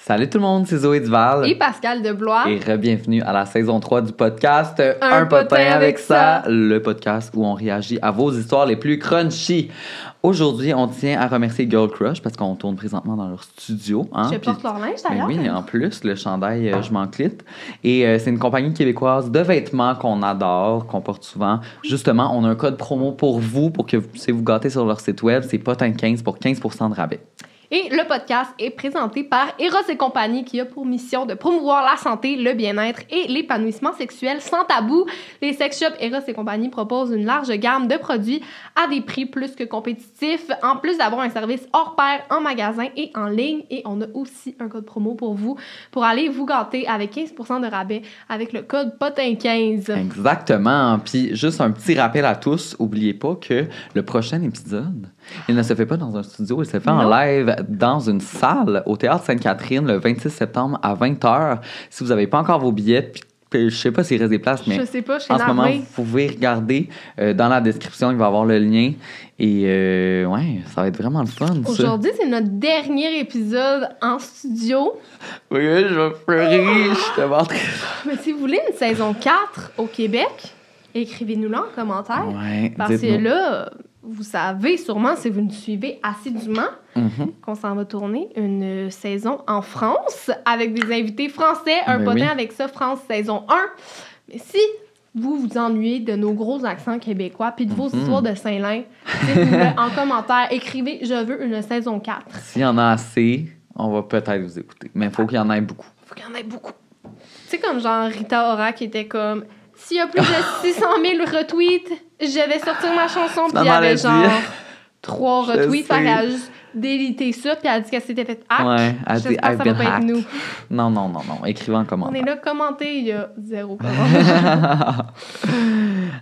Salut tout le monde, c'est Zoé Duval. Et Pascal Deblois. Et bienvenue à la saison 3 du podcast Un potin avec ça. Le podcast où on réagit à vos histoires les plus crunchy. Aujourd'hui, on tient à remercier Girl Crush parce qu'on tourne présentement dans leur studio. Hein? Je porte leur linge d'ailleurs. Oui, en plus, le chandail, je m'en clite. Et c'est une compagnie québécoise de vêtements qu'on adore, qu'on porte souvent. Justement, on a un code promo pour vous, pour que vous puissiez vous gâter sur leur site web. C'est potin15 pour 15% de rabais. Et le podcast est présenté par Eros et compagnie qui a pour mission de promouvoir la santé, le bien-être et l'épanouissement sexuel sans tabou. Les sex shops Eros et compagnie proposent une large gamme de produits à des prix plus que compétitifs, en plus d'avoir un service hors pair en magasin et en ligne. Et on a aussi un code promo pour vous, pour aller vous gâter avec 15% de rabais avec le code POTIN15. Exactement. Puis juste un petit rappel à tous, n'oubliez pas que le prochain épisode, il ne se fait pas dans un studio, il se fait en live dans une salle au Théâtre Sainte-Catherine le 26 septembre à 20h. Si vous n'avez pas encore vos billets, puis je sais pas s'il reste des places, mais je sais pas, en ce moment, vous pouvez regarder dans la description, il va y avoir le lien. Et ouais, ça va être vraiment le fun. Aujourd'hui, c'est notre dernier épisode en studio. Oui, je vais pleurer, je te montre. Mais si vous voulez une saison 4 au Québec, écrivez-nous-le en commentaire. Ouais, parce que là, vous savez sûrement, si vous nous suivez assidûment, qu'on s'en va tourner une saison en France avec des invités français, un potin avec ça, France saison 1. Mais si vous vous ennuyez de nos gros accents québécois puis de vos histoires de Saint-Lin, en commentaire, écrivez « Je veux une saison 4 ». S'il y en a assez, on va peut-être vous écouter. Mais il faut qu'il y en ait beaucoup. Faut qu'il y en ait beaucoup. Tu sais, comme genre Rita Ora qui était comme... S'il y a plus de 600 000 retweets, je vais sortir ma chanson. Puis il y avait genre 3 retweets. Fait qu'elle a juste délité ça. Puis elle a dit qu'elle s'était fait hack. Ouais, elle dit ça va pas être nous. Non. Écrivez en commentaire. On est là, commenter, il y a 0 commentaire.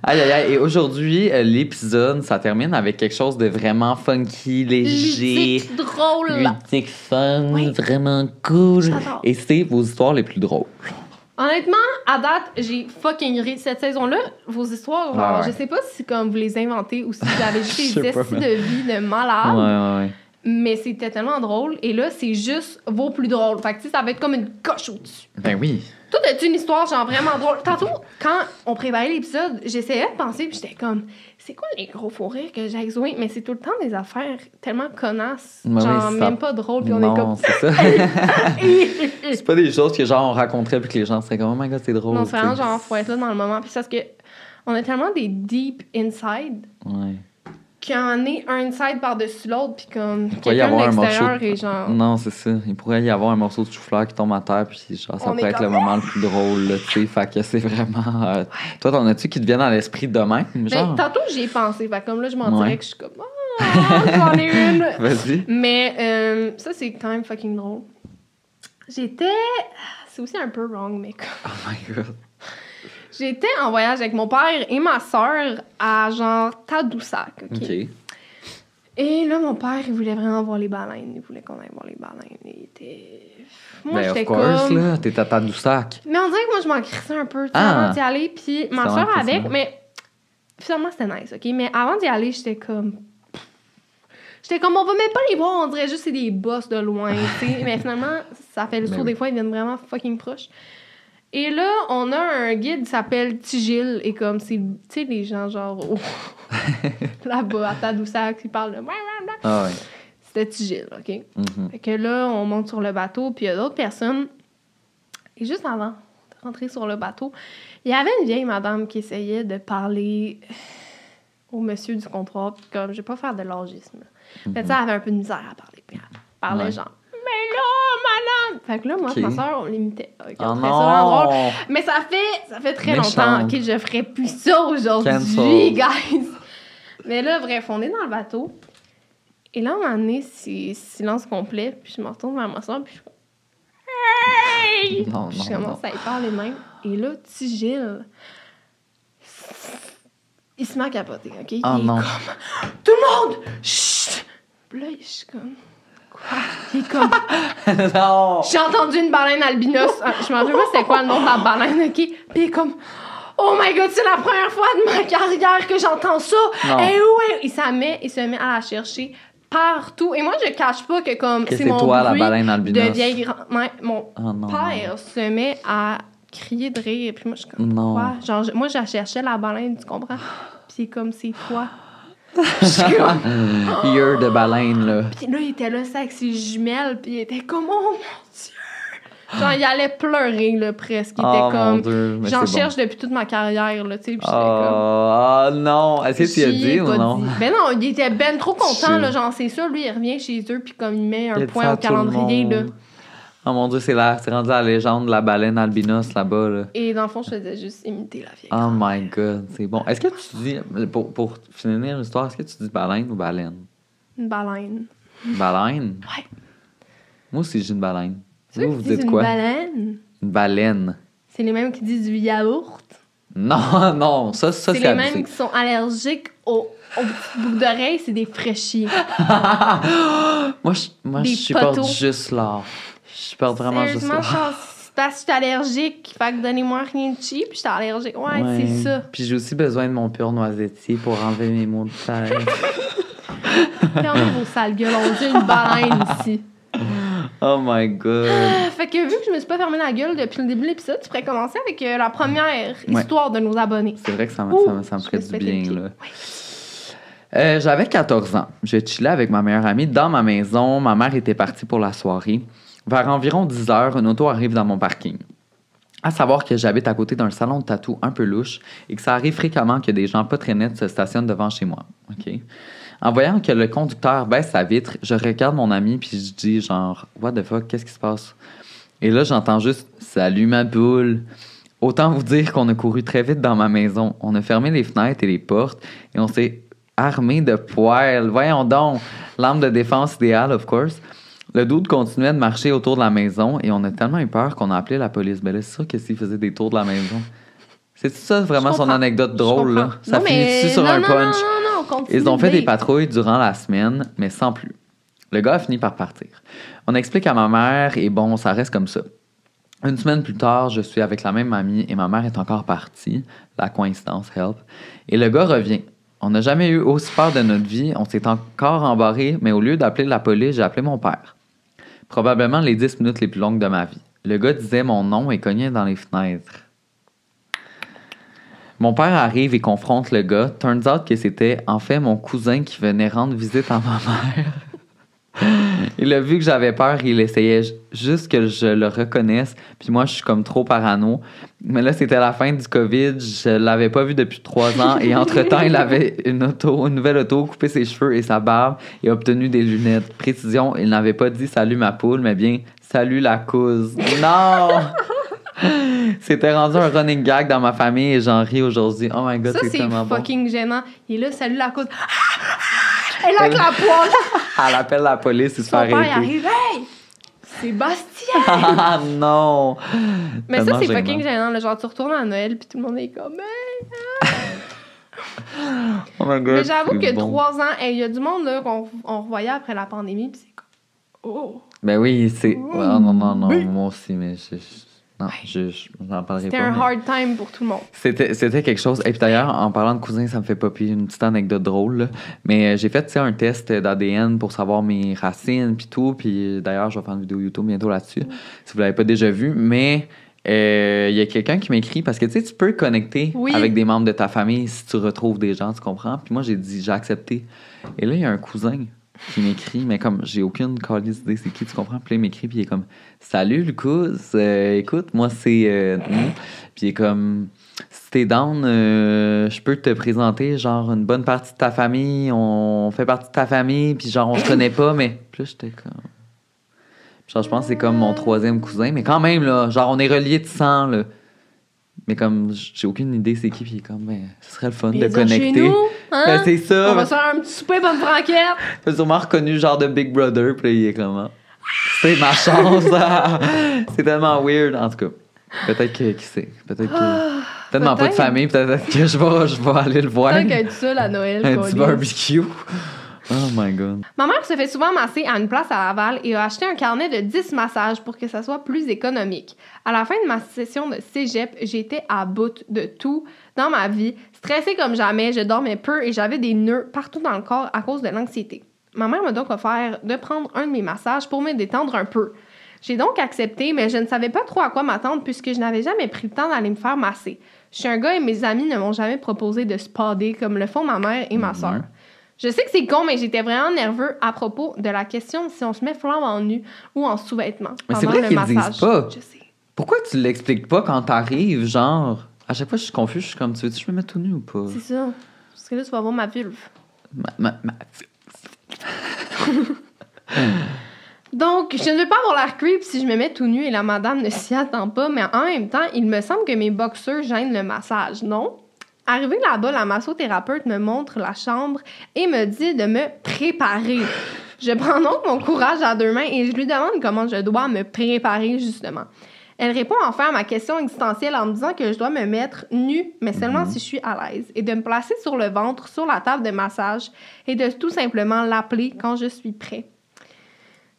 Aïe. Et aujourd'hui, l'épisode, ça termine avec quelque chose de vraiment funky, léger. Ludique, drôle. Ludique, fun, vraiment cool. J'adore. Et c'est vos histoires les plus drôles. Honnêtement, à date, j'ai fucking ri. Cette saison-là, vos histoires, genre, je sais pas si comme vous les inventez ou si vous avez juste des essais de vie de malade. Ouais. Mais c'était tellement drôle. Et là, c'est juste vos plus drôles. Fait que tu sais, ça va être comme une coche au-dessus. Ben oui. Toi, as-tu une histoire genre vraiment drôle? Tantôt, quand on préparait l'épisode, j'essayais de penser, puis j'étais comme, c'est quoi les gros faux rires que j'ai avec Zoé? Mais c'est tout le temps des affaires tellement connasses, genre même pas drôles, puis on est comme... c'est ça. C'est pas des choses que genre on raconterait puis que les gens seraient comme, oh my god, c'est drôle. Non, c'est vraiment genre, faut être là dans le moment. Puis c'est parce que on a tellement des deep inside. Ouais. Qu'il y en ait un inside par-dessus l'autre, puis comme quelqu'un de l'extérieur est genre... Non, c'est ça. Il pourrait y avoir un morceau de chou-fleur qui tombe à terre, puis genre, ça pourrait être le moment le plus drôle, tu sais. Fait que c'est vraiment... Toi, t'en as-tu qui te viennent à l'esprit de demain? Genre? Tantôt, j'y ai pensé. Fait comme là, je m'en dirais que je suis comme... j'en ai une! Vas-y. Mais ça, c'est quand même fucking drôle. J'étais... C'est aussi un peu wrong, mais comme... Oh my God. J'étais en voyage avec mon père et ma soeur à genre Tadoussac, OK? Et là, mon père, il voulait vraiment voir les baleines. Il voulait qu'on aille voir les baleines. Il était... Moi, j'étais comme... là, t'es à Tadoussac. Mais on dirait que moi, je m'en crissais un peu, tu sais, avant d'y aller. Puis ma soeur avec, mais finalement, c'était nice, OK? Mais avant d'y aller, j'étais comme, on va même pas les voir, on dirait juste que c'est des boss de loin, tu sais. Mais finalement, ça fait le saut, des fois, ils viennent vraiment fucking proches. Et là, on a un guide qui s'appelle Tigil, et comme c'est, tu sais, les gens genre là-bas à Tadoussac qui parlent de... Ah ouais. C'était Tigil, OK? Fait que là, on monte sur le bateau, puis il y a d'autres personnes. Et juste avant de rentrer sur le bateau, il y avait une vieille madame qui essayait de parler au monsieur du comptoir, puis comme, je vais pas faire de l'orgisme. Mais tu sais, elle avait un peu de misère à parler, puis elle parlait genre... Mais là, madame! Fait que là, moi, ma soeur, on l'imitait. Okay, on trouvait ça drôle. Mais ça fait très longtemps que je ferais plus ça aujourd'hui, guys. Mais là, bref, on est dans le bateau. Et là, à un moment donné, c'est silence complet. Puis je me retourne vers ma soeur, puis je fais hey! Non, je commence à y parler même. Et là, Tigil, il se met à capoter, OK? Il est comme, tout le monde! Chut! Puis là, je suis comme... Il est comme... Non! J'ai entendu une baleine albinos. Je me rappelle pas c'était quoi le nom de la baleine, OK? Puis il est comme... Oh my God, c'est la première fois de ma carrière que j'entends ça! Et où est... Il se met à la chercher partout. Et moi, je cache pas que comme Que c'est c'est mon toi, la bruit baleine albinos. de vieille grand-mère. Mon Oh non. père se met à crier de rire. Puis moi, je suis comme, Non. quoi? Genre, moi, je cherchais la baleine, tu comprends? Puis c'est comme, c'est toi. Je suis comme... Ear de baleine, là. Puis là, il était là, ça, avec ses jumelles, puis il était comme, oh mon Dieu! Genre, il allait pleurer, là, presque. Il était Oh, mon comme, Dieu, mais j'en c'est cherche bon. depuis toute ma carrière, là, tu sais, puis j'étais Oh non! Est-ce que tu y as j'y dit ai ou pas non? dit. Ben non, il était ben trop content, Je- là, genre, c'est ça, lui, il revient chez eux, puis comme il met Il un a dit point ça à au tout le calendrier, là. monde. Oh mon Dieu, c'est rendu la légende de la baleine albinos là-bas, là. Et dans le fond, je faisais juste imiter la vieille. Oh my God, c'est bon. Est-ce que tu dis, pour finir l'histoire, est-ce que tu dis baleine ou baleine? Une baleine. Baleine? Ouais. Moi aussi, j'ai une baleine. Ceux Vous qui dites disent quoi? une baleine, Une baleine. c'est les mêmes qui disent du yaourt. Non, non, ça C'est c'est les abusé. mêmes qui sont allergiques aux petites boucles d'oreilles, c'est des fraîchiers. Moi, Des je supporte poteaux. juste l'art. Je supporte vraiment juste Sérieusement, l'art. genre, c'est parce que je suis allergique, fait que donnez-moi rien de cheap, puis je suis allergique. Ouais, Ouais. c'est ça. Puis j'ai aussi besoin de mon pur noisettier pour enlever mes maux de tête. Fermez vos sales gueules, on dit une baleine ici. Oh my God. Fait que vu que je me suis pas fermé la gueule depuis le début de l'épisode, tu pourrais commencer avec la première histoire de nos abonnés. C'est vrai que ça me Ouh, ferait je du me suis bien, fait là. J'avais 14 ans. Je chillais avec ma meilleure amie dans ma maison. Ma mère était partie pour la soirée. Vers environ 10 heures, une auto arrive dans mon parking. À savoir que j'habite à côté d'un salon de tatou un peu louche et que ça arrive fréquemment que des gens pas très nets se stationnent devant chez moi. OK? En voyant que le conducteur baisse sa vitre, je regarde mon ami puis je dis genre « What the fuck? Qu'est-ce qui se passe? » Et là, j'entends juste « Salut ma poule! » Autant vous dire qu'on a couru très vite dans ma maison. On a fermé les fenêtres et les portes et on s'est armé de poêles. Voyons donc! L'arme de défense idéale, of course. Le dude continuait de marcher autour de la maison et on a tellement eu peur qu'on a appelé la police. Ben là, c'est sûr que s'il faisait des tours de la maison. C'est ça vraiment Je son comprends. anecdote Je drôle, là? comprends. Ça Non, finit-tu mais- sur un non, punch? Non, continue. Ils ont fait des Dave. patrouilles durant la semaine, mais sans plus. Le gars a fini par partir. On explique à ma mère et bon, ça reste comme ça. Une semaine plus tard, je suis avec la même amie et ma mère est encore partie. La coïncidence, help. Et le gars revient. On n'a jamais eu aussi peur de notre vie. On s'est encore embarré, mais au lieu d'appeler la police, j'ai appelé mon père. Probablement les 10 minutes les plus longues de ma vie. Le gars disait mon nom et cognait dans les fenêtres. Mon père arrive et confronte le gars. Turns out que c'était en fait mon cousin qui venait rendre visite à ma mère. Il a vu que j'avais peur, il essayait juste que je le reconnaisse. Puis moi, je suis comme trop parano. Mais là, c'était la fin du COVID. Je l'avais pas vu depuis 3 ans. Et entre-temps, il avait une nouvelle auto, coupé ses cheveux et sa barbe et obtenu des lunettes. Précision, il n'avait pas dit « Salut ma poule », mais bien « Salut la couse ». Non! C'était rendu un running gag dans ma famille et j'en ris aujourd'hui. Oh my God, Ça, c'est c'est tellement bon. fucking gênant. Il est là, salut la cause. Elle a avec la poêle. Elle appelle la police, il se fait Son père, il arrêter. arrive. Hey! Sébastien! Ah non! Mais ça, Tellement c'est gênant. fucking gênant. Là, genre, tu retournes à Noël, puis tout le monde est comme. Hey! Oh my God, Mais j'avoue c'est que bon. 3 ans, il y a du monde là, qu'on revoyait après la pandémie, puis c'est comme. Oh! Ben oui, c'est... Ouh. Oh, non, Oui. moi aussi, mais non, j'en parlerai C'était pas. un mais- hard time pour tout le monde. C'était quelque chose. Et puis d'ailleurs, en parlant de cousins, ça me fait popper une petite anecdote drôle. Là. Mais j'ai fait, tu sais, un test d'ADN pour savoir mes racines puis tout. Puis d'ailleurs, je vais faire une vidéo YouTube bientôt là-dessus, si vous l'avez pas déjà vu. Mais il y a quelqu'un qui m'écrit parce que, tu sais, tu peux connecter Oui. avec des membres de ta famille si tu retrouves des gens, tu comprends? Puis moi, j'ai accepté. Et là, il y a un cousin qui m'écrit, mais comme j'ai aucune calice idée c'est qui, tu comprends? Puis là, il m'écrit, puis il est comme « Salut, Lucas, écoute, moi, c'est... Puis il est comme « Si t'es down, je peux te présenter, genre, une bonne partie de ta famille, on fait partie de ta famille, puis genre, on se connaît pas, mais... » Puis là, j'étais comme... Genre, je pense que c'est comme mon 3e cousin, mais quand même, là, genre, on est reliés de sang, là. Mais comme, j'ai aucune idée c'est qui, puis il est comme, ben, ce serait le fun de Viens connecter. chez nous, hein? Ben, c'est ça. On va se faire un petit souper, bonne franquette. Il a sûrement reconnu genre de Big Brother, puis là, il est comment? C'est ma chance! C'est tellement weird. En tout cas, peut-être que, qui sait? Peut-être que... Tellement pas de peut-être. famille, peut-être que je vais aller le voir. Tant qu'être seul à Noël. Un qu'on petit dit. barbecue. Oh my God. Ma mère se fait souvent masser à une place à Laval et a acheté un carnet de 10 massages pour que ça soit plus économique. À la fin de ma session de cégep, j'étais à bout de tout dans ma vie, stressée comme jamais, je dormais peu et j'avais des nœuds partout dans le corps à cause de l'anxiété. Ma mère m'a donc offert de prendre un de mes massages pour me détendre un peu. J'ai donc accepté, mais je ne savais pas trop à quoi m'attendre puisque je n'avais jamais pris le temps d'aller me faire masser. Je suis un gars et mes amis ne m'ont jamais proposé de spader comme le font ma mère et ma soeur. Je sais que c'est con, mais j'étais vraiment nerveux à propos de la question si on se met flambant nu ou en sous-vêtements Mais c'est pendant vrai le qu'ils le massage. disent pas. Je sais. Pourquoi tu l'expliques pas quand t'arrives, genre... À chaque fois, je suis confus, je suis comme, tu veux-tu que je me mette tout nu ou pas? C'est ça. Parce que là, tu vas voir ma vulve. Donc, je ne veux pas avoir l'air creep si je me mets tout nu et la madame ne s'y attend pas, mais en même temps, il me semble que mes boxeurs gênent le massage, non? Arrivé là-bas, la massothérapeute me montre la chambre et me dit de me préparer. Je prends donc mon courage à deux mains et je lui demande comment je dois me préparer, justement. Elle répond enfin à ma question existentielle en me disant que je dois me mettre nue, mais seulement si je suis à l'aise, et de me placer sur le ventre, sur la table de massage, et de tout simplement l'appeler quand je suis prêt.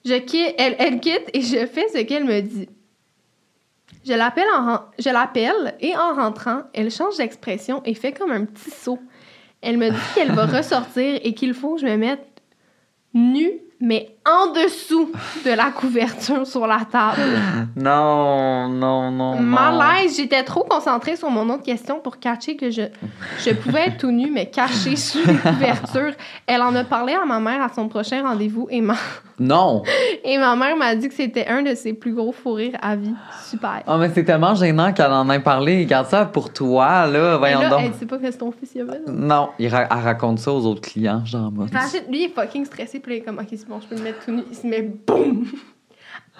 Elle quitte et je fais ce qu'elle me dit. Je l'appelle et en rentrant, elle change d'expression et fait comme un petit saut. Elle me dit qu'elle va ressortir et qu'il faut que je me mette nue, mais en dessous de la couverture sur la table. Non. Malaise, j'étais trop concentrée sur mon autre question pour catcher que je pouvais être tout nue, mais cachée sous les couvertures. Elle en a parlé à ma mère à son prochain rendez-vous Non! et ma mère m'a dit que c'était un de ses plus gros fous rires à vie. Super. Oh, mais c'est tellement gênant qu'elle en ait parlé. Garde ça pour toi, là. Voyons là, donc. elle sait pas que c'est ton fils, il y avait. Non, elle raconte ça aux autres clients, genre, moi. Lui, il est fucking stressé, puis il est comme, OK, c'est bon, je peux me mettre tout nu. Il se met boum!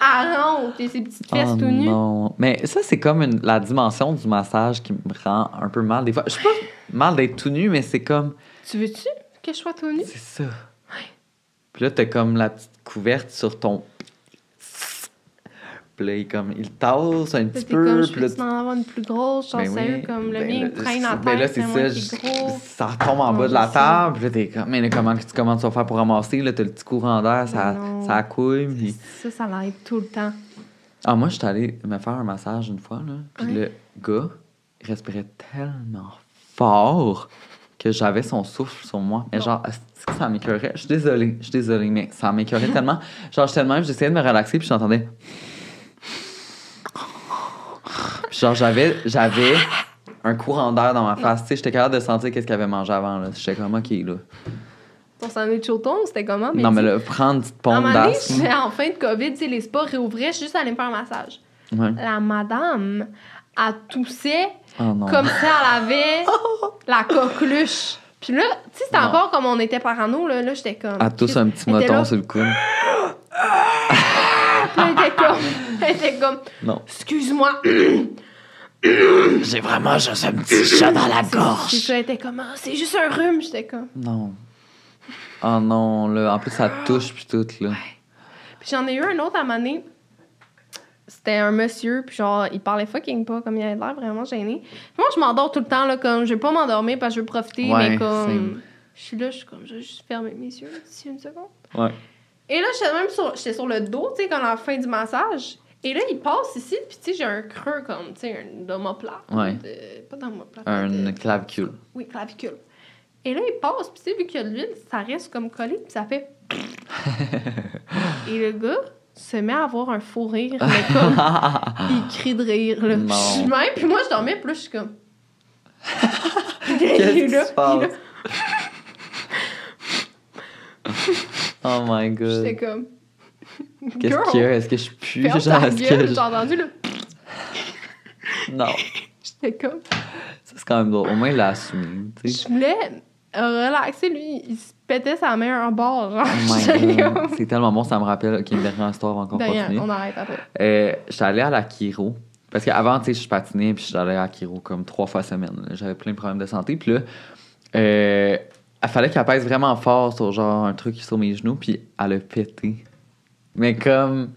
Elle rentre, et ses petites fesses tout nues. Non. Mais ça, c'est comme la dimension du massage qui me rend un peu mal. Des fois, je suis pas mal d'être tout nu, mais c'est comme... Tu veux-tu que je sois tout nu? C'est ça. Ouais. Puis là, t'as comme la petite couverte sur ton... Puis là, il tasse un petit peu. Comme, puis là, tu en avoir une plus grosse, genre sérieux, comme le mien, il traîne à terre, ben là, c'est moi ça, qui est gros. ça tombe en bas de la table. Puis là, t'es comme, mais là, comment tu vas faire pour ramasser? Là, t'as le petit courant d'air, ça couille. Puis... Ça l'aide tout le temps. Ah, moi, je suis allée me faire un massage une fois, là. Puis le gars, il respirait tellement fort que j'avais son souffle sur moi. Mais genre, ça m'écœurait. Je suis désolée, mais ça m'écœurait tellement. Genre, j'étais tellement, j'essayais de me relaxer, puis j'entendais... Genre, j'avais un courant d'air dans ma face. Tu sais, j'étais capable de sentir qu'est-ce qu'il avait mangé avant. Là. J'étais comme, OK, là. Ton sandwich au thon, c'était comment? Mais non, mais là, prendre une petite pompe d'asthme. J'étais en fin de COVID, tu sais, les spas réouvraient, je suis juste allée me faire un massage. Ouais. La madame, elle toussait comme si elle avait la coqueluche. Puis là, tu sais, c'était encore comme on était parano, là j'étais comme... Elle tousse un petit moton sur le coude. Elle était comme... Non. Excuse-moi. J'ai vraiment juste un petit chat dans la gorge. Puis ça, elle était comme, c'est juste un rhume. J'étais comme... Non. Oh non, là. En plus, ça touche puis tout, là. Ouais. Puis j'en ai eu un autre à un moment donné. C'était un monsieur, puis genre, il parlait fucking pas, comme il avait l'air vraiment gêné. Moi, je m'endors tout le temps, là, comme, je vais pas m'endormir parce que je veux profiter, mais comme... Je suis là, je vais juste fermer mes yeux, d'ici une seconde. Ouais. Et là, j'étais sur le dos, tu sais, comme à la fin du massage. Et là, il passe ici, puis tu sais, j'ai un creux comme, tu sais, un omoplate. Ouais. Pas d'omoplate. Clavicule. Oui, clavicule. Et là, il passe, puis tu sais, vu qu'il y a de l'huile, ça reste comme collé, puis ça fait... Et le gars se met à avoir un faux rire, mais comme... il crie de rire, là. Puis moi, je dormais, puis là, je suis comme... Qu'est-ce qui se passe? Oh my God. J'étais comme... Qu'est-ce qu'il y a? Est-ce que je pue? Ferme ta gueule, j'ai entendu, là. Non. J'étais comme... Ça, c'est quand même drôle. Au moins, il l'a assumé, tu sais. Je voulais relaxer, lui. Il se pétait sa main en bord. Oh my God. C'est tellement bon, ça me rappelle qu'il y a une dernière histoire encore continuer. On arrête après. J'étais allée à la chiro. Parce qu'avant, tu sais, je patinais, puis j'allais à la chiro comme 3 fois semaine. J'avais plein de problèmes de santé. Puis là, il fallait qu'elle pèse vraiment fort sur genre un truc sur mes genoux, puis elle a pété. Mais comme...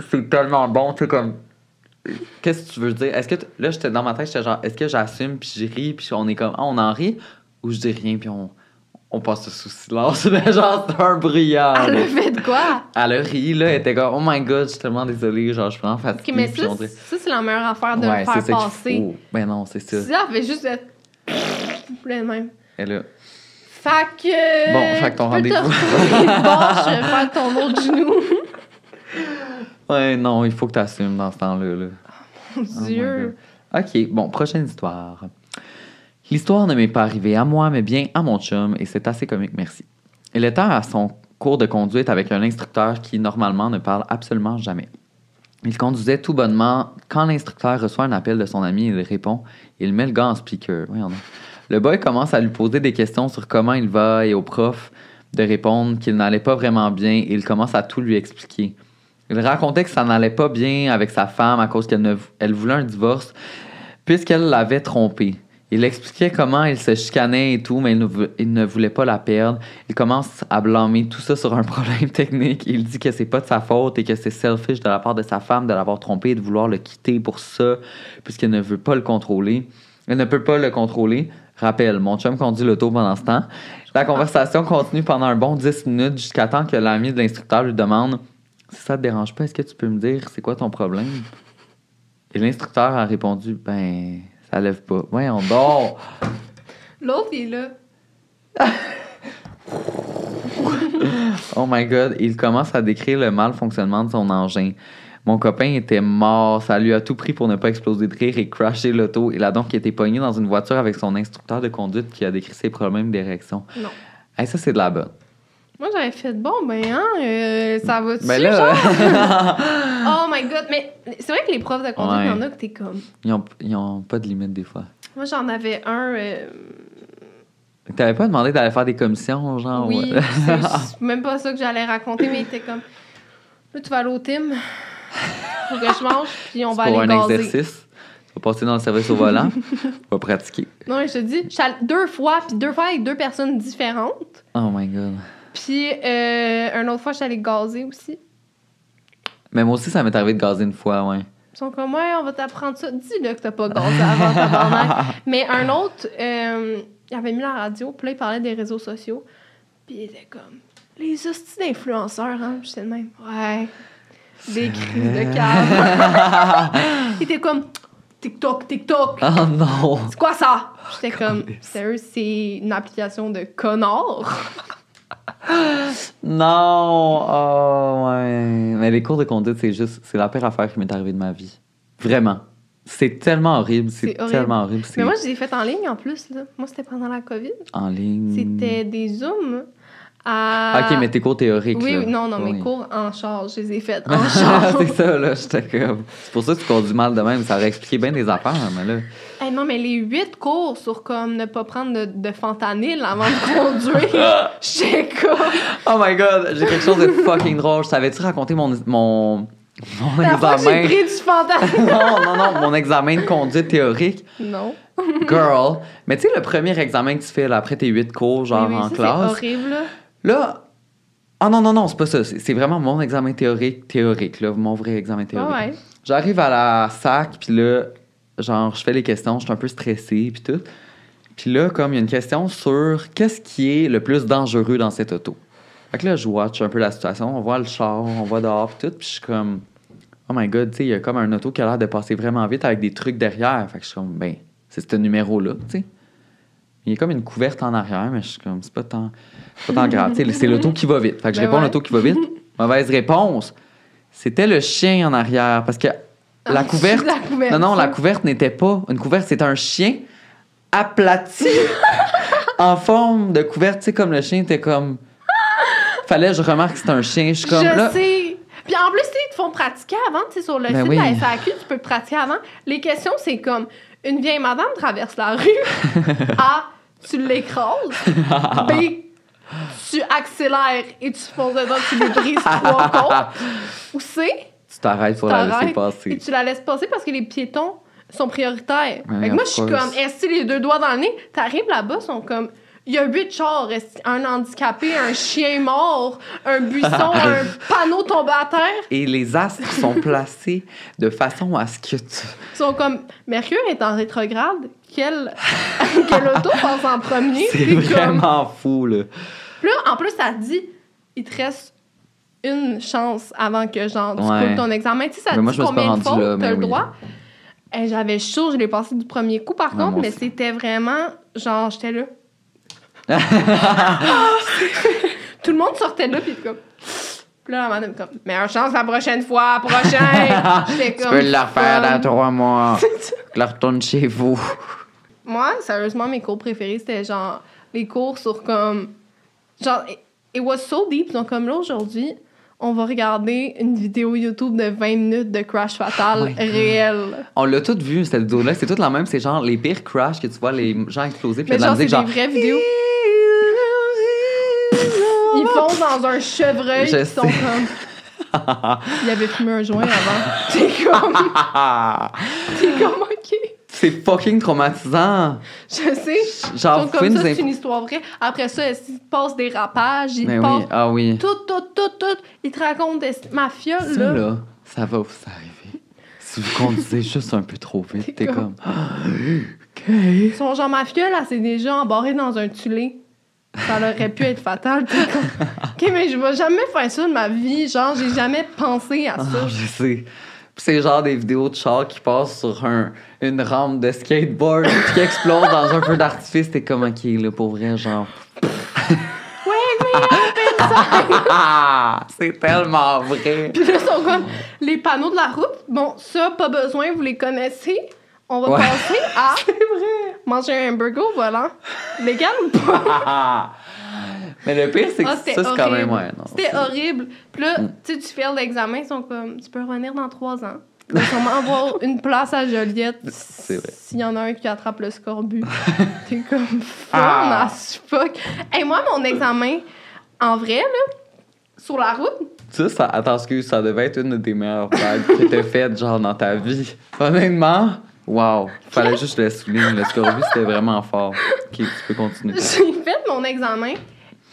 C'est tellement bon, tu sais, comme... Qu'est-ce que tu veux dire? Est-ce que... Là, j'étais dans ma tête, j'étais genre, est-ce que j'assume, puis je ris, puis on est comme, on en rit, ou je dis rien, puis on passe sous silence. Mais genre, c'est un brouillard. Elle a fait de quoi? Elle a ri, là, elle était comme, oh my God, je suis tellement désolée, genre, je suis vraiment fatiguée. Okay, mais ça, c'est la meilleure affaire de me faire passer. Ben non, c'est ça. Ça, elle fait juste être... plein de même. Elle a... Fait que... Bon, ton rendez-vous. Bon, je vais faire ton autre genou. Ouais, non, il faut que tu assumes dans ce temps-là. Là. Mon Dieu. OK, bon, prochaine histoire. L'histoire ne m'est pas arrivée à moi, mais bien à mon chum, et c'est assez comique, merci. Il était à son cours de conduite avec un instructeur qui, normalement, ne parle absolument jamais. Il conduisait tout bonnement. Quand l'instructeur reçoit un appel de son ami, il répond. Il met le gars en speaker. Voyons donc. Le boy commence à lui poser des questions sur comment il va et au prof de répondre qu'il n'allait pas vraiment bien et il commence à tout lui expliquer. Il racontait que ça n'allait pas bien avec sa femme à cause qu'elle voulait un divorce puisqu'elle l'avait trompé. Il expliquait comment il se chicanait et tout, mais il ne voulait pas la perdre. Il commence à blâmer tout ça sur un problème technique. Il dit que c'est pas de sa faute et que c'est selfish de la part de sa femme de l'avoir trompé et de vouloir le quitter pour ça, puisqu'elle ne veut pas le contrôler. Elle ne peut pas le contrôler. Rappel, mon chum conduit l'auto pendant ce temps. La conversation continue pendant un bon 10 minutes jusqu'à temps que l'ami de l'instructeur lui demande « Si ça te dérange pas, est-ce que tu peux me dire c'est quoi ton problème? » Et l'instructeur a répondu « Ben... ça lève pas. Voyons donc! » L'autre, il est là. Oh my God. Il commence à décrire le malfonctionnement de son engin. Mon copain était mort. Ça lui a tout pris pour ne pas exploser de rire et crasher l'auto. Il a donc été pogné dans une voiture avec son instructeur de conduite qui a décrit ses problèmes d'érection. Non. Hey, ça, c'est de la bonne. Moi, j'aurais fait bon, ça va-tu, Ben là... genre? Oh my God! Mais c'est vrai que les profs de conduite, il y en a que t'es comme... Ils ont pas de limite, des fois. Moi, j'en avais un... T'avais pas demandé d'aller faire des commissions, genre? Oui, Ouais. c'est même pas ça que j'allais raconter, mais il était comme... Là, tu vas aller au Tim, faut que je mange, puis on va aller pour un gazer. exercice. Tu vas passer dans le service au volant. Tu vas pratiquer. Non, mais je te dis, je suis allée 2 fois, puis 2 fois avec 2 personnes différentes. Oh my God. Puis, une autre fois, je suis allée gazer aussi. Mais moi aussi, ça m'est arrivé de gazer une fois, ouais. Ils sont comme, ouais, on va t'apprendre ça. Dis-le que t'as pas gazé avant tabarnak. Mais un autre, il avait mis la radio, puis là, il parlait des réseaux sociaux. Puis il était comme, les hosties d'influenceurs, hein. J'étais de même, ouais. Des cris de cave. Il était comme, TikTok. Oh non! C'est quoi ça? J'étais comme, sérieux, c'est une application de connard. Non! Oh, ouais. Mais les cours de conduite, c'est la pire affaire qui m'est arrivée de ma vie. Vraiment. C'est tellement horrible. C'est tellement horrible. Mais moi, je les ai faites en ligne en plus. Là. Moi, c'était pendant la COVID. En ligne? C'était des Zooms à... OK, mais tes cours théoriques, Oui, là. non, Oui. mes cours en charge, je les ai faites en charge. C'est ça, là. J'étais comme... C'est pour ça que tu conduis mal de même. Ça aurait expliqué bien des affaires, mais là... Hey, non, mais les 8 cours sur comme ne pas prendre de fentanyl avant de conduire, j'étais comme... Oh my God! J'ai quelque chose de fucking drôle. Je savais-tu raconter mon La fois que j'ai examen? pris du fentanyl. Non, mon examen de conduite théorique. Non. Girl. Mais tu sais, le premier examen que tu fais là, après tes 8 cours, genre Oui, en ça, classe. c'est horrible, là. Là, ah non, c'est pas ça. C'est vraiment mon examen théorique, là, mon vrai examen théorique. Ouais. J'arrive à la SAC, puis là, genre, je fais les questions, je suis un peu stressée, puis tout. Puis là, comme il y a une question sur qu'est-ce qui est le plus dangereux dans cette auto. Fait que là, je watch un peu la situation, on voit le char, on voit dehors, puis tout, puis je suis comme, oh my God, tu sais, il y a comme un auto qui a l'air de passer vraiment vite avec des trucs derrière. Fait que je suis comme, ben, c'est ce numéro-là, tu sais. Il y a comme une couverte en arrière, mais je suis comme, c'est pas tant grave. Tu sais, c'est l'auto qui va vite. Fait que je réponds l'auto qui va vite. Mauvaise réponse. C'était le chien en arrière. Parce que la couverte. Non, la couverte n'était pas. Une couverte, c'était un chien aplati en forme de couverte. Tu sais, comme le chien était comme. Fallait que je remarque que c'était un chien. Je suis comme. Je sais. Puis en plus, ils te font pratiquer avant. Tu sais, sur le site de la SAQ, tu peux pratiquer avant. Les questions, c'est comme une vieille madame traverse la rue. A, tu l'écrases. B, tu accélères et tu fonces dedans, tu lui brises 3 côtes. Ou C, tu t'arrêtes pour la laisser passer. Et tu la laisses passer parce que les piétons sont prioritaires. Ouais, fait que moi, je suis comme, est-ce que les 2 doigts dans le nez? T'arrives là-bas, ils sont comme, il y a 8 chars, un handicapé, un chien mort, un buisson, un panneau tombé à terre. Et les astres sont placés de façon à ce que tu... Ils sont comme, Mercure est en rétrograde, quel auto passe en premier? C'est vraiment fou, là. Puis là, en plus, ça te dit, il te reste une chance avant que, genre, tu coules ton examen. Tu sais, ça te dit combien de fautes t'as le droit. Et j'avais chaud, je l'ai passé du premier coup, par contre, mais c'était vraiment, genre, j'étais là. Tout le monde sortait de là, puis comme... Puis là, la madame comme, meilleure chance la prochaine fois, prochain! J'étais Tu comme... peux le refaire dans 3 mois. Je retourne chez vous. Moi, sérieusement, mes cours préférés, c'était genre les cours sur comme... Genre, it was so deep. Donc, comme là, aujourd'hui, on va regarder une vidéo YouTube de 20 minutes de crash fatal réel. On l'a toutes vu, cette vidéo-là. C'est toute la même. C'est genre les pires crashs que tu vois, les gens exploser. Puis Mais il y a de la genre, c'est musique, des vraies vidéos. Ils foncent dans un chevreuil, Je ils sont sais. comme... Il avait fumé un joint avant. T'es comme... OK. C'est fucking traumatisant. Je sais. Genre, Donc, vous pouvez comme ça, nous c'est une histoire vraie. Après ça, il passe des rapages, il Mais passe oui, ah oui. tout. Il te raconte des mafias, Ça, là. là, ça va vous arriver. Si vous conduisez juste un peu trop vite, t'es comme... OK. Son genre mafieux, là, c'est déjà embarré dans un tulé. Ça aurait pu être fatal. T'es comme... OK, mais je vais jamais faire ça de ma vie. Genre, j'ai jamais pensé à ça. Ah, je sais. Puis c'est genre des vidéos de chars qui passent sur une rampe de skateboard puis qui explosent dans un feu d'artifice. T'es comme, OK, là, pour vrai, genre... C'est tellement vrai. Puis là, ils sont comme les panneaux de la route. Bon, ça, pas besoin, vous les connaissez. On va passer à manger un burger au volant. Légal ou pas? Mais le pire, c'est que ça, c'est quand même... Ouais, non, C'était horrible. Puis là, tu sais, tu fais l'examen, ils sont comme, tu peux revenir dans 3 ans. Il va sûrement avoir une place à Joliette. C'est vrai. S'il y en a un qui attrape le scorbut. T'es comme fun as fuck. Hey, moi, mon examen, en vrai, là, sur la route, Ça, attends, excuse, ça devait être une des meilleures blagues que t'as faites, genre, dans ta vie. Honnêtement, wow. Fallait juste que je le souligne. Le scorbut, c'était vraiment fort. OK, tu peux continuer. j'ai fait mon examen.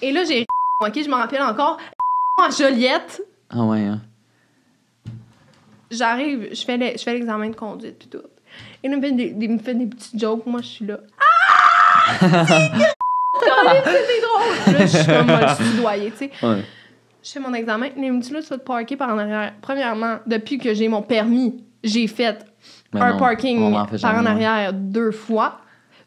Et là, j'ai OK, je m'en rappelle encore. À Joliette, Ah ouais, hein? j'arrive, je fais l'examen de conduite puis tout. Et là, il me fait des petits jokes. Moi, je suis là. C'était drôle. Puis là, je suis comme le soudoyer, tu sais. Ouais. Je fais mon examen. Il me dit là, tu vas te parker par en arrière. Premièrement, depuis que j'ai mon permis, j'ai fait Mais un non, parking on en fait par en jamais. arrière 2 fois.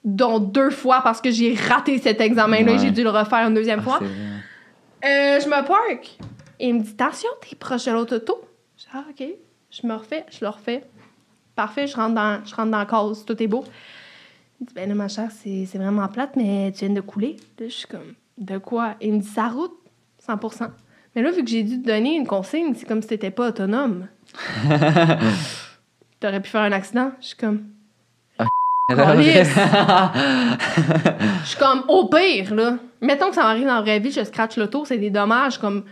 Dont 2 fois parce que j'ai raté cet examen-là et Ouais. j'ai dû le refaire une deuxième fois. C'est vrai. Je me parque. Et il me dit, attention, t'es proche de l'autre auto. Je dis, ah, OK. Je le refais. Parfait, je rentre dans la case, tout est beau. Il dit, ben là, ma chère, c'est vraiment plate, mais tu viens de couler. Là, je suis comme, de quoi? Et il me dit, ça route, 100%. Mais là, vu que j'ai dû te donner une consigne, c'est comme si t'étais pas autonome. T'aurais pu faire un accident. Je suis comme, Calisse. Je suis comme, au pire, là. Mettons que ça m'arrive dans la vraie vie, je scratch l'auto, c'est des dommages, comme,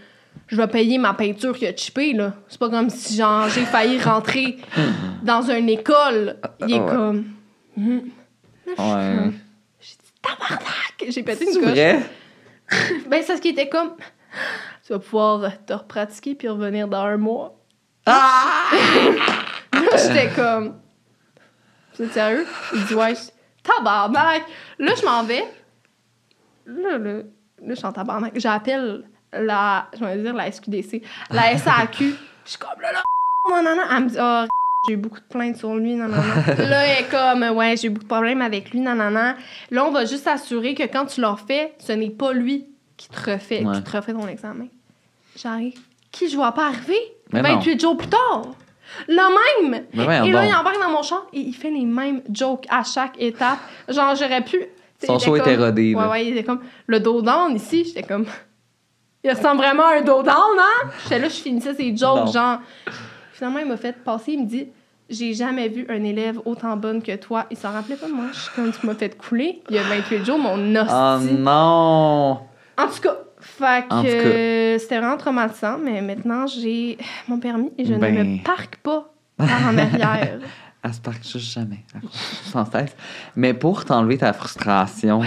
je vais payer ma peinture qui a chippé, là. C'est pas comme si, genre, j'ai failli rentrer dans une école. Il est Ouais. comme... Ouais. J'ai dit, tabarnak! J'ai pété une C'est coche. vrai? Ben, c'est ce qui était comme... Tu vas pouvoir te repratiquer puis revenir dans 1 mois. Ah! Là, j'étais comme... Vous êtes sérieux? Il dit, ouais. Tabarnak! Là, je m'en vais. Là, je suis en tabarnak. J'appelle je vais dire la SQDC, la SAQ. Je suis comme, là, non. Elle me dit, oh, j'ai eu beaucoup de plaintes sur lui, non. Là, elle est comme, ouais, j'ai eu beaucoup de problèmes avec lui, non. Là, on va juste s'assurer que quand tu l'as fait, ce n'est pas lui qui te refait ton examen. J'arrive. Qui je vois pas arriver? Mais 28 jours plus tard. Le même! Mais voyons Et là, donc. il embarque dans mon char et il fait les mêmes jokes à chaque étape. Genre, j'aurais pu... Son show était rodé, là. Ouais, il était comme... Le dos down, ici, j'étais comme... Il ressemble vraiment à un dos down, hein? J'étais là, je finissais ces jokes, Non. genre... Finalement, il m'a fait passer, il me dit... J'ai jamais vu un élève autant bonne que toi. Il s'en rappelait pas de moi. Je suis comme, tu m'as fait couler. Il y a 28 jours, mon hostie. Oh non! En tout cas, En tout c'était vraiment traumatisant, mais maintenant, j'ai mon permis et je ne Ben. me parque pas par en arrière. Elle se parque juste jamais. Sans cesse. Mais pour t'enlever ta frustration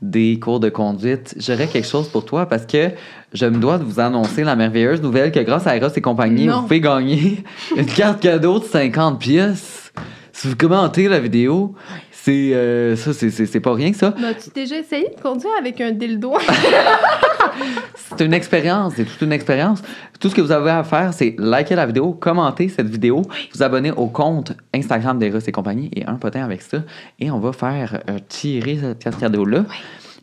des cours de conduite, j'aurais quelque chose pour toi parce que je me dois de vous annoncer la merveilleuse nouvelle que grâce à Eros et compagnie, Non. vous pouvez gagner une carte cadeau de 50 pièces. Si vous commentez la vidéo, c'est pas rien que ça. As-tu déjà essayé de conduire avec un dildo? C'est une expérience, c'est toute une expérience. Tout ce que vous avez à faire, c'est liker la vidéo, commenter cette vidéo, vous abonner au compte Instagram d'Eros et compagnie et un potin avec ça. Et on va faire tirer cette carte cadeau-là.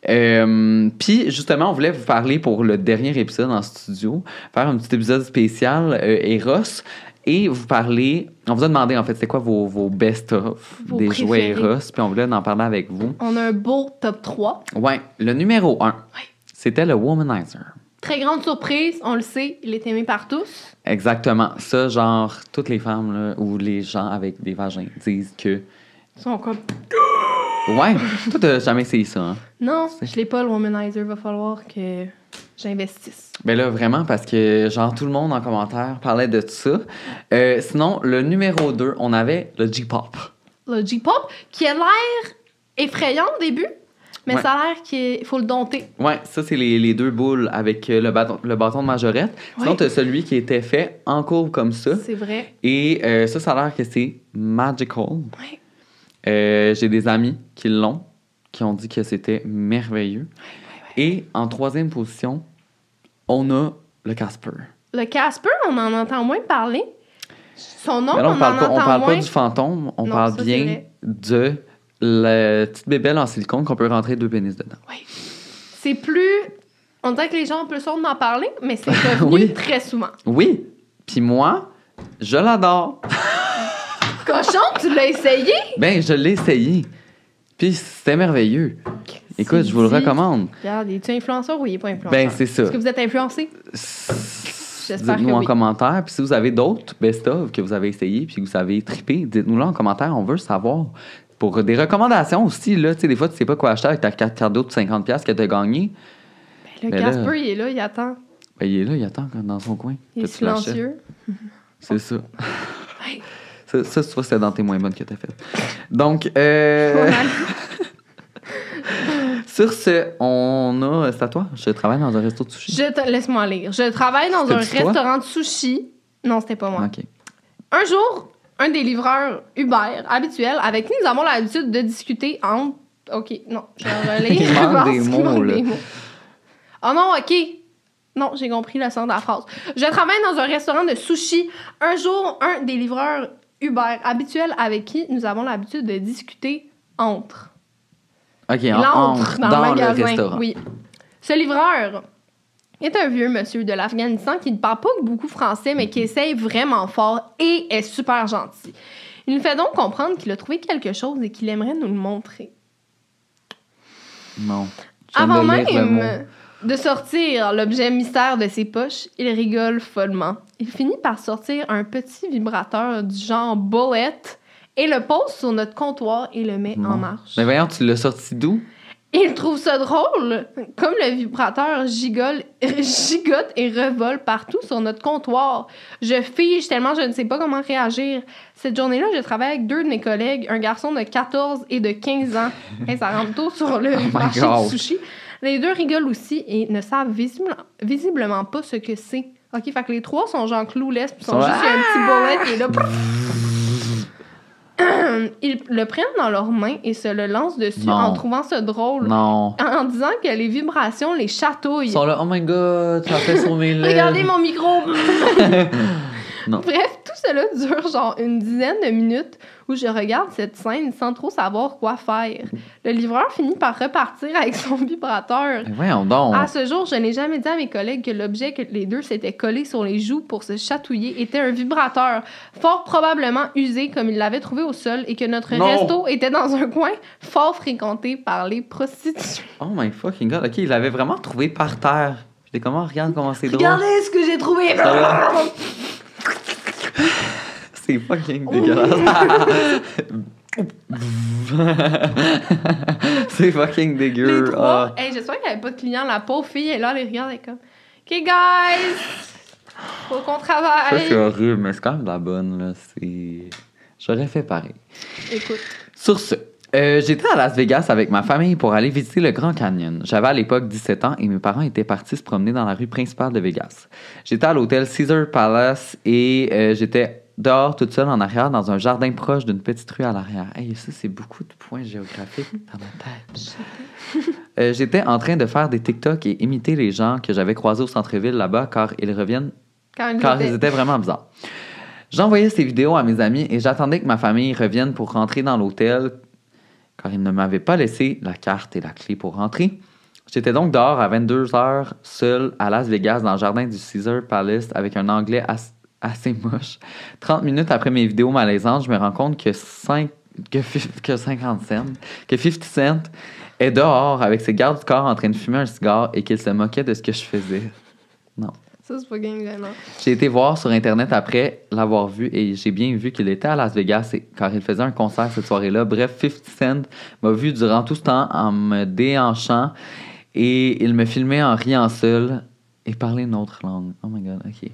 Puis, justement, on voulait vous parler pour le dernier épisode en studio, faire un petit épisode spécial Eros et vous parler. On vous a demandé, en fait, c'est quoi vos best-of Vos des préférés. jouets Eros, puis on voulait en parler avec vous. On a un beau top 3. Ouais, le numéro 1, c'était le Womanizer. Très grande surprise, on le sait, il est aimé par tous. Exactement. Ça, genre, toutes les femmes là, ou les gens avec des vagins disent que. Ils sont comme... Ouais, toi, t'as jamais essayé ça, hein? Non, je l'ai pas, le Womanizer. Va falloir que j'investisse. Ben là, vraiment, parce que, genre, tout le monde en commentaire parlait de ça. Sinon, le numéro 2, on avait le J-Pop. Le J-Pop, qui a l'air effrayant au début, mais Ouais. ça a l'air qu'il faut le dompter. Ouais, ça, c'est les deux boules avec le bâton de majorette. Sinon, Ouais. t'as celui qui était fait en courbe comme ça. C'est vrai. Et ça a l'air que c'est magical. Ouais. J'ai des amis qui l'ont, qui ont dit que c'était merveilleux. Et en troisième position, on a le Casper. Le Casper, on en entend moins parler. Son nom, Mais là, on en entend on parle moins. pas du fantôme, on Non, parle ça, c'est bien vrai. de la petite bébelle en silicone qu'on peut rentrer 2 pénis dedans. Oui. C'est plus... On dirait que les gens ont plus honte d'en parler, mais c'est revenu Oui. très souvent. Oui, puis moi, je l'adore. Cochon, tu l'as essayé? Ben, je l'ai essayé. Puis c'était merveilleux. Écoute, je vous le recommande. Regarde, es-tu influenceur ou il est pas influenceur? Ben, c'est ça. Est-ce que vous êtes influencé? J'espère Dites-nous que en oui. commentaire. Puis si vous avez d'autres best-of que vous avez essayé puis que vous avez trippé, dites-nous-le en commentaire. On veut savoir. Pour des recommandations aussi, là, tu sais, des fois, tu sais pas quoi acheter avec ta carte cadeau de 50$ que tu as gagné. Le Ben là- Casper, il est là, il attend. Ben, il est là, il attend dans son coin. Il est que tu l'achètes. silencieux. C'est ça. Ouais. Ça, tu vois, c'est dans tes moins bonnes que t'as faites. Donc, sur ce, on a... C'est à toi? Je travaille dans un resto de sushi. Laisse-moi lire. Je travaille dans un C'était-tu toi? restaurant de sushi. Non, c'était pas moi. OK. Un jour, un des livreurs Uber habituels avec qui nous avons l'habitude de discuter entre... OK, non, je vais relire. Il manque parce des qu'il mots, manque là. des mots. Oh non, OK. Non, j'ai compris le sens de la phrase. Je travaille dans un restaurant de sushi. Un jour, un des livreurs Uber habituels avec qui nous avons l'habitude de discuter entre. OK, Il on entre entre dans, dans le le magasin. restaurant. Oui. Ce livreur est un vieux monsieur de l'Afghanistan qui ne parle pas beaucoup français, mais qui essaye vraiment fort et est super gentil. Il nous fait donc comprendre qu'il a trouvé quelque chose et qu'il aimerait nous le montrer. Non. Je viens Avant de lire le mot. même de sortir l'objet mystère de ses poches, il rigole follement. Il finit par sortir un petit vibrateur du genre Bullet et le pose sur notre comptoir et le met en Non. marche. Mais voyons, tu l'as sorti d'où? Il trouve ça drôle, comme le vibrateur gigote et revole partout sur notre comptoir. Je fige tellement je ne sais pas comment réagir. Cette journée-là, je travaille avec 2 de mes collègues, un garçon de 14 et de 15 ans. Hey, ça rentre tôt sur le marché God. du sushi. Les 2 rigolent aussi et ne savent visiblement pas ce que c'est. OK, fait que les 3 sont genre clueless, puis sont Sont juste là. un petit bullet qui est là. Ils le prennent dans leurs mains et se le lancent dessus Non. en trouvant ça drôle. Non. En disant que les vibrations les chatouillent. Ils sont là, oh my god, ça fait sur mes lèvres. Regardez mon micro! Non. Bref, tout cela dure genre une dizaine de minutes où je regarde cette scène sans trop savoir quoi faire. Le livreur finit par repartir avec son vibrateur. Mais voyons donc. À ce jour, je n'ai jamais dit à mes collègues que l'objet que les 2 s'étaient collés sur les joues pour se chatouiller était un vibrateur, fort probablement usé comme ils l'avaient trouvé au sol et que notre Non. resto était dans un coin fort fréquenté par les prostituées. Oh my fucking god. OK, il l'avait vraiment trouvé par terre. J'étais comment, regarde comment c'est drôle. Regardez ce que j'ai trouvé! Ça va. C'est fucking dégueulasse. C'est fucking Les dégueu. 3. Ah. Hey, j'espère qu'il n'y avait pas de clients. La pauvre fille, elle est là, elle les regarde, elle est comme... OK, guys! Faut qu'on Ça, travaille. c'est horrible, mais c'est quand même de la bonne, là. C'est... J'aurais fait pareil. Écoute. Sur ce, j'étais à Las Vegas avec ma famille pour aller visiter le Grand Canyon. J'avais à l'époque 17 ans et mes parents étaient partis se promener dans la rue principale de Vegas. J'étais à l'hôtel Caesar Palace et j'étais dehors toute seule en arrière dans un jardin proche d'une petite rue à l'arrière. Hey, ça, c'est beaucoup de points géographiques dans ma tête. J'étais en train de faire des TikTok et imiter les gens que j'avais croisés au centre-ville là-bas car ils étaient vraiment bizarres. J'envoyais ces vidéos à mes amis et j'attendais que ma famille revienne pour rentrer dans l'hôtel car ils ne m'avaient pas laissé la carte et la clé pour rentrer. J'étais donc dehors à 22h, seul, à Las Vegas, dans le jardin du Caesar Palace, avec un anglais assez moche. 30 minutes après mes vidéos malaisantes, je me rends compte que 50 Cent est dehors avec ses gardes du corps en train de fumer un cigare et qu'il se moquait de ce que je faisais. Non. Ça, c'est pas gênant. J'ai été voir sur Internet après l'avoir vu et j'ai bien vu qu'il était à Las Vegas car il faisait un concert cette soirée-là. Bref, 50 Cent m'a vu durant tout ce temps en me déhanchant et il me filmait en riant seul et parlait une autre langue. Oh my God, OK.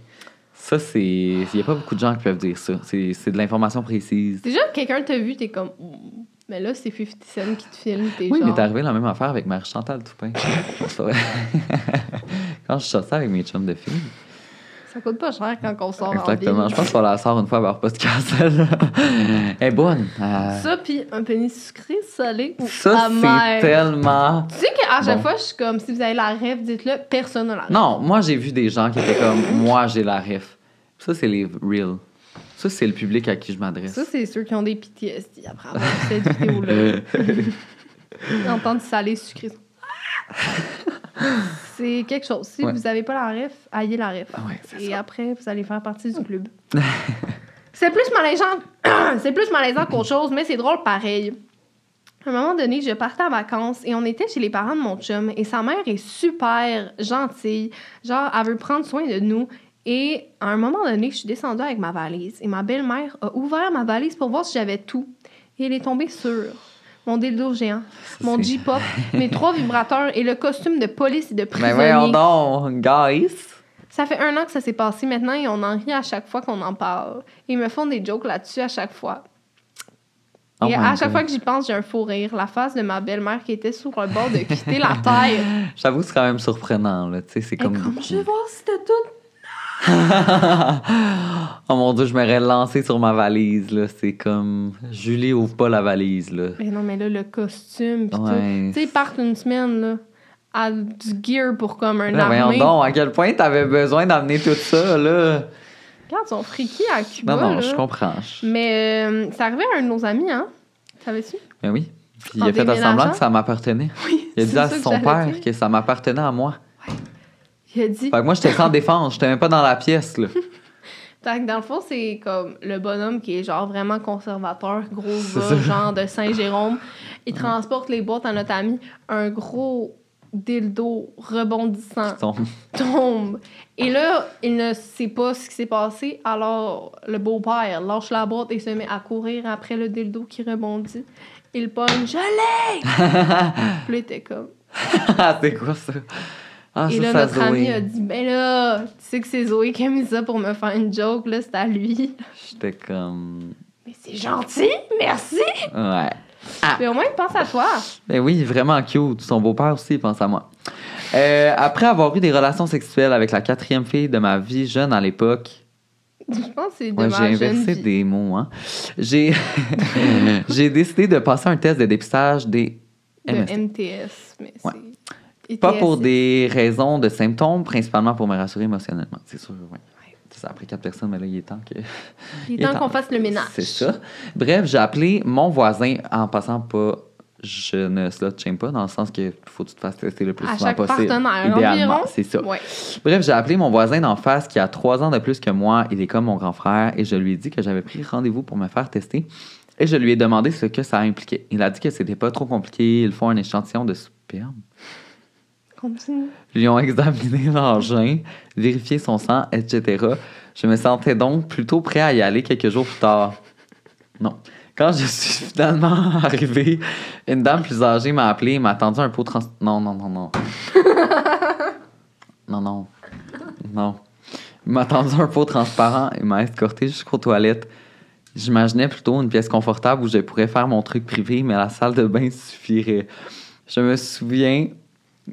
Ça, c'est... Il n'y a pas beaucoup de gens qui peuvent dire ça. C'est de l'information précise. Déjà, quelqu'un t'a vu, t'es comme... Mais là, c'est 50 Cent qui te filme, t'es oui, genre... mais t'es arrivé la même affaire avec Marie-Chantal Toupin. C'est vrai. Quand je sortais avec mes chums de filles. Ça coûte pas cher quand on sort Exactement. en ville. Je pense qu'on la sort une fois à leur podcast. Elle est bonne. Ça, puis un penny sucré, salé ou ça, amer. c'est tellement... Tu sais qu'à chaque bon. fois, je suis comme, si vous avez la rêve, dites-le, personne n'a la rêve. Non, moi, j'ai vu des gens qui étaient comme, moi, j'ai la ref. Ça, c'est les real. Ça, c'est le public à qui je m'adresse. Ça, c'est ceux qui ont des PTSD après avoir vu cette vidéo-là. Entendre salé, sucré. C'est quelque chose. Si vous n'avez pas la ref, ayez la ref. Ouais, et ça. après, vous allez faire partie du club. C'est plus malaisant qu'autre chose, mais c'est drôle pareil. À un moment donné, je partais en vacances et on était chez les parents de mon chum et sa mère est super gentille. Genre, elle veut prendre soin de nous. Et à un moment donné, je suis descendue avec ma valise et ma belle-mère a ouvert ma valise pour voir si j'avais tout. Et elle est tombée sur mon dildo géant, mon J-pop, mes 3 vibrateurs et le costume de police et de prisonnier. Mais voyons donc, guys! Ça fait 1 an que ça s'est passé maintenant et on en rit à chaque fois qu'on en parle. Ils me font des jokes là-dessus à chaque fois. Oh et my à chaque God. fois que j'y pense, j'ai un faux rire. La face de ma belle-mère qui était sur le bord de quitter la terre. J'avoue que c'est quand même surprenant, là. Tu sais, c'est comme... Je vais voir si t'as tout. Oh mon Dieu, je m'aurais lancé sur ma valise, là. C'est comme... Julie, ouvre pas la valise, là. Mais non, mais là, le costume pis Ouais. tout. Tu sais, ils partent une semaine, là, à du gear pour comme un Là, voyons armée. donc, à quel point t'avais besoin d'amener tout ça, là. Regarde, ils sont friki à Cuba, Non, là. je comprends. Mais c'est arrivé à un de nos amis, hein? Savais-tu? Mais oui. Puis En il a fait déménageant? semblant que ça m'appartenait. Oui, Il a dit à ça que son j'allais père dire. que ça m'appartenait à moi. Il a dit... Fait que moi, j'étais sans défense. J'étais même pas dans la pièce, là. Fait que dans le fond, c'est comme le bonhomme qui est genre vraiment conservateur, gros C'est va, ça. genre de Saint-Jérôme. Il transporte les boîtes à notre ami. Un gros dildo rebondissant tombe. Et là, il ne sait pas ce qui s'est passé. Alors, le beau-père lâche la boîte et se met à courir après le dildo qui rebondit. Il pogne « Je l'ai! » Puis là, il était comme... C'est quoi ça? Ah, Et ça, là, ça, notre ami Zoé. a dit « Ben là, tu sais que c'est Zoé qui a mis ça pour me faire une joke, là, c'est à lui. » J'étais comme... Mais c'est gentil, merci! Ouais. Mais au moins, il pense à toi. Ben oui, vraiment cute. Son beau-père aussi, il pense à moi. Après avoir eu des relations sexuelles avec la 4e fille de ma vie, jeune à l'époque... Je pense que c'est de Ouais, ma j'ai jeune inversé vie. des mots, hein. J'ai décidé de passer un test de dépistage des De MST. MTS, mais Ouais. c'est... Pas pour ETS. des raisons de symptômes, principalement pour me rassurer émotionnellement. C'est sûr, oui. Ça a pris 4 personnes, mais là, il est temps que... Il est temps qu'on fasse le ménage. C'est ça. Bref, j'ai appelé mon voisin en passant pas... Je ne slut-shame pas, dans le sens que faut que tu te fasses tester le plus À souvent chaque possible. partenaire, Idéalement, environ. c'est ça. Ouais. Bref, j'ai appelé mon voisin d'en face qui a 3 ans de plus que moi. Il est comme mon grand frère et je lui ai dit que j'avais pris rendez-vous pour me faire tester. Et je lui ai demandé ce que ça impliquait. Il a dit que c'était pas trop compliqué. Ils font un échantillon de sperme. Continue. Ils lui ont examiné l'engin, vérifié son sang, etc. Je me sentais donc plutôt prêt à y aller quelques jours plus tard. Non. Quand je suis finalement arrivé, une dame plus âgée m'a appelé et m'a tendu un pot Non. Non. Il m'a tendu un pot transparent et m'a escorté jusqu'aux toilettes. J'imaginais plutôt une pièce confortable où je pourrais faire mon truc privé, mais la salle de bain suffirait. Je me souviens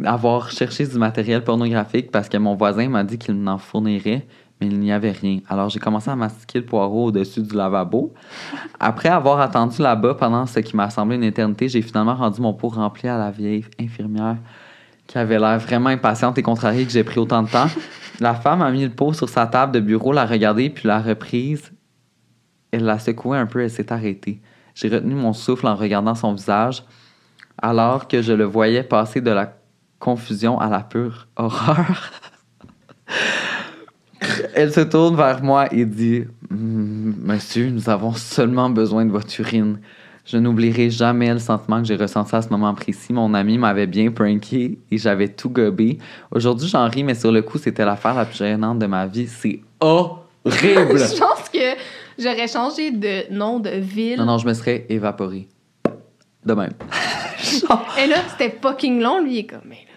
avoir cherché du matériel pornographique parce que mon voisin m'a dit qu'il m'en fournirait, mais il n'y avait rien. Alors, j'ai commencé à mastiquer le poireau au-dessus du lavabo. Après avoir attendu là-bas pendant ce qui m'a semblé une éternité, j'ai finalement rendu mon pot rempli à la vieille infirmière qui avait l'air vraiment impatiente et contrariée que j'ai pris autant de temps. La femme a mis le pot sur sa table de bureau, l'a regardé, puis l'a reprise. Elle l'a secoué un peu, elle s'est arrêtée. J'ai retenu mon souffle en regardant son visage, alors que je le voyais passer de la confusion à la pure horreur. Elle se tourne vers moi et dit « Monsieur, nous avons seulement besoin de votre urine. » Je n'oublierai jamais le sentiment que j'ai ressenti à ce moment précis. Mon ami m'avait bien pranké et j'avais tout gobé. Aujourd'hui, j'en ris, mais sur le coup, c'était l'affaire la plus gênante de ma vie. C'est horrible! Je pense que j'aurais changé de nom de ville. Non, je me serais évaporée. De même. Et là, c'était fucking long, lui, il est comme, mais là,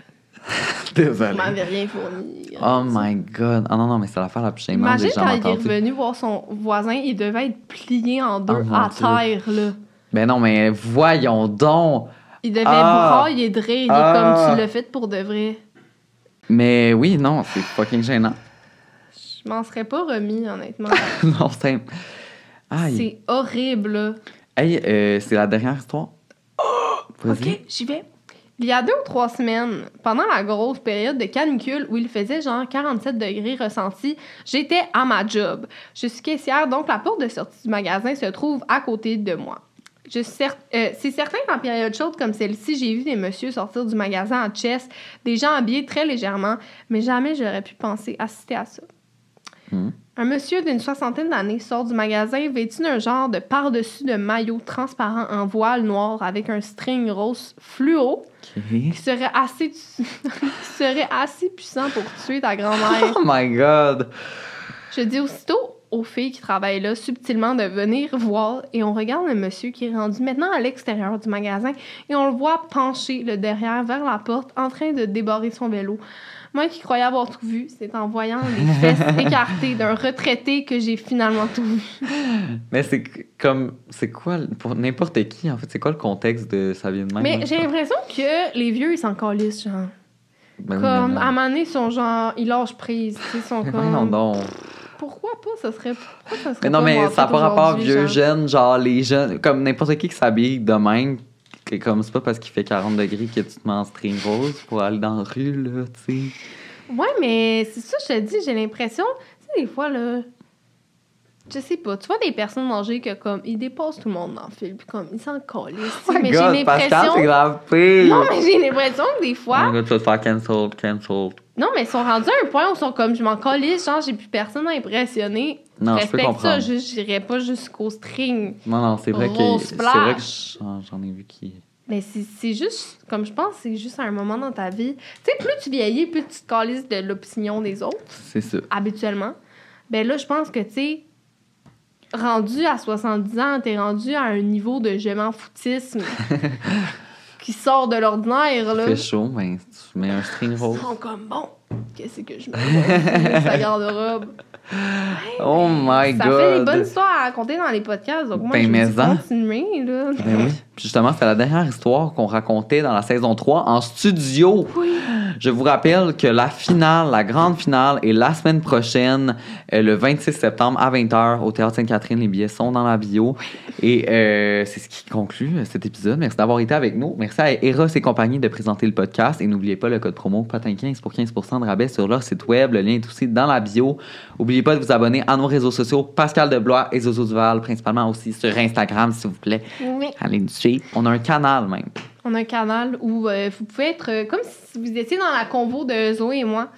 Désolé. il m'avait rien fourni. Oh my God. Ah non, mais c'est l'affaire la plus gênante. Imagine J'ai quand jamais il est entendu. revenu voir son voisin, il devait être plié en deux Oh, mon à Dieu. terre, là. Ben non, mais voyons donc. Il devait brailler de rire, il est comme tu l'as fait pour de vrai. Mais oui, non, c'est fucking gênant. Je m'en serais pas remis, honnêtement. Non, c'est... Aïe. C'est horrible, là. Hey, c'est la dernière histoire. Vas-y. OK, j'y vais. Il y a 2 ou 3 semaines, pendant la grosse période de canicule où il faisait genre 47 degrés ressentis, j'étais à ma job. Je suis caissière, donc la porte de sortie du magasin se trouve à côté de moi. C'est certain qu'en période chaude comme celle-ci, j'ai vu des messieurs sortir du magasin en chest, des gens habillés très légèrement, mais jamais j'aurais pu penser assister à ça. Un monsieur d'une 60aine d'années sort du magasin vêtu d'un genre de par-dessus de maillot transparent en voile noir avec un string rose fluo qui serait assez puissant pour tuer ta grand-mère. Oh my God. Je dis aussitôt aux filles qui travaillent là subtilement de venir voir et on regarde le monsieur qui est rendu maintenant à l'extérieur du magasin et on le voit pencher le derrière vers la porte en train de débarrer son vélo. Moi qui croyais avoir tout vu, c'est en voyant les fesses écartées d'un retraité que j'ai finalement tout vu. Mais c'est comme... C'est quoi, pour n'importe qui, en fait, c'est quoi le contexte de ça vient de même? Mais j'ai l'impression que les vieux, ils s'en calissent, genre. Ben oui, Comme, mais non. à un moment donné, ils sont genre... Ils lâchent prise, tu sais, ils sont Voyons comme... donc. Pourquoi ça serait Mais non, pas mais moi, ça n'a pas rapport aujourd'hui, vieux genre? jeunes, genre les jeunes, comme n'importe qui s'habille de même, que comme c'est pas parce qu'il fait 40 degrés que tu te mets en string rose pour aller dans la rue, là, tu sais. Ouais, mais c'est ça, je te dis, j'ai l'impression... Tu sais, des fois, là... Je sais pas, tu vois des personnes âgées que, comme, ils dépassent tout le monde dans le film, puis comme, ils s'en calissent, tu sais, Oh my mais God, j'ai Pascal, l'impression... c'est grave pire. Non, mais j'ai l'impression que des fois... Oh my God, tu vas te faire cancelled. Non, mais ils sont rendus à un point où ils sont comme, je m'en calisse, genre, j'ai plus personne à impressionner. Non, je peux Respecte comprendre. ça, juste, j'irais pas jusqu'au string. Non, c'est vrai que Rose c'est vrai que flash. j'en ai vu qui... Mais c'est juste, comme je pense, c'est juste à un moment dans ta vie. Tu sais, plus tu vieillis, plus tu te calisses de l'opinion des autres, C'est ça. habituellement. Ben là, je pense que, tu sais, rendu à 70 ans, t'es rendu à un niveau de je m'en foutisme qui sort de l'ordinaire, là. Il fait chaud, ben tu mets un string rose. Ils sont comme, bon, qu'est-ce que je mets sa garde-robe? Oh my Ça God. fait des bonnes histoires à raconter dans les podcasts, donc moi, Ben, je vais mais-en. continuer, là. Ben oui. Puis justement, c'est la dernière histoire qu'on racontait dans la saison 3 en studio. Oui. Je vous rappelle que la finale, la grande finale, est la semaine prochaine, le 26 septembre à 20h au Théâtre Sainte-Catherine. Les billets sont dans la bio. Et c'est ce qui conclut cet épisode. Merci d'avoir été avec nous. Merci à Eros et compagnie de présenter le podcast. Et n'oubliez pas le code promo POTIN15 pour 15% de rabais sur leur site web. Le lien est aussi dans la bio. N'oubliez pas de vous abonner à nos réseaux sociaux, Pascal Deblois et Zozo Duval, principalement aussi sur Instagram, s'il vous plaît. Oui. Allez nous suivre. On a un canal même. On a un canal où vous pouvez être comme si vous étiez dans la convo de Zoé et moi,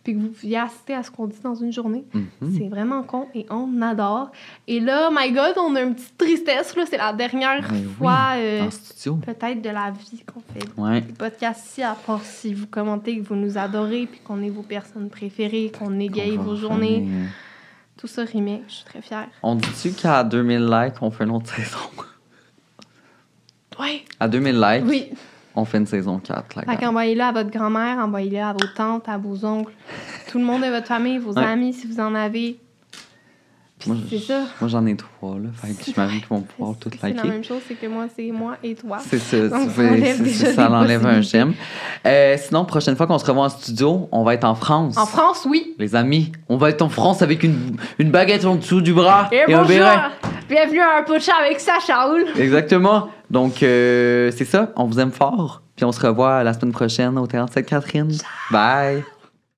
puis que vous pouviez assister à ce qu'on dit dans une journée. Mm-hmm. C'est vraiment con et on adore. Et là, my God, on a une petite tristesse, là. C'est la dernière Ben fois, oui, en studio. peut-être, de la vie qu'on fait Ouais. des podcasts ici, à part si vous commentez que vous nous adorez, puis qu'on est vos personnes préférées, qu'on égaye On va vos journées. revenir. Tout ça rimait. Je suis très fière. On dit-tu qu'à 2000 likes, on fait une autre saison? Ouais. À 2000 likes, Oui. on fait une saison 4. La Fait gang. qu'envoyez-le à votre grand-mère, envoyez-le à vos tantes, à vos oncles, tout le monde de votre famille, vos Ouais. amis, si vous en avez. Puis Moi, c'est ça. Moi, j'en ai 3, là. Fait que j'imagine qu'ils vont pouvoir tout C'est la liker. même chose, c'est que moi, c'est moi et toi. C'est ça. Donc, ça enlève déjà ça des enlève un possibilités. j'aime. Sinon, prochaine fois qu'on se revoit en studio, on va être en France. En France, oui. Les amis, on va être en France avec une baguette en dessous du bras Et un bonjour! béret. Bienvenue à un pocha avec ça, Charles. Exactement. Donc, c'est ça. On vous aime fort. Puis on se revoit la semaine prochaine au Théâtre Sainte-Catherine. Bye!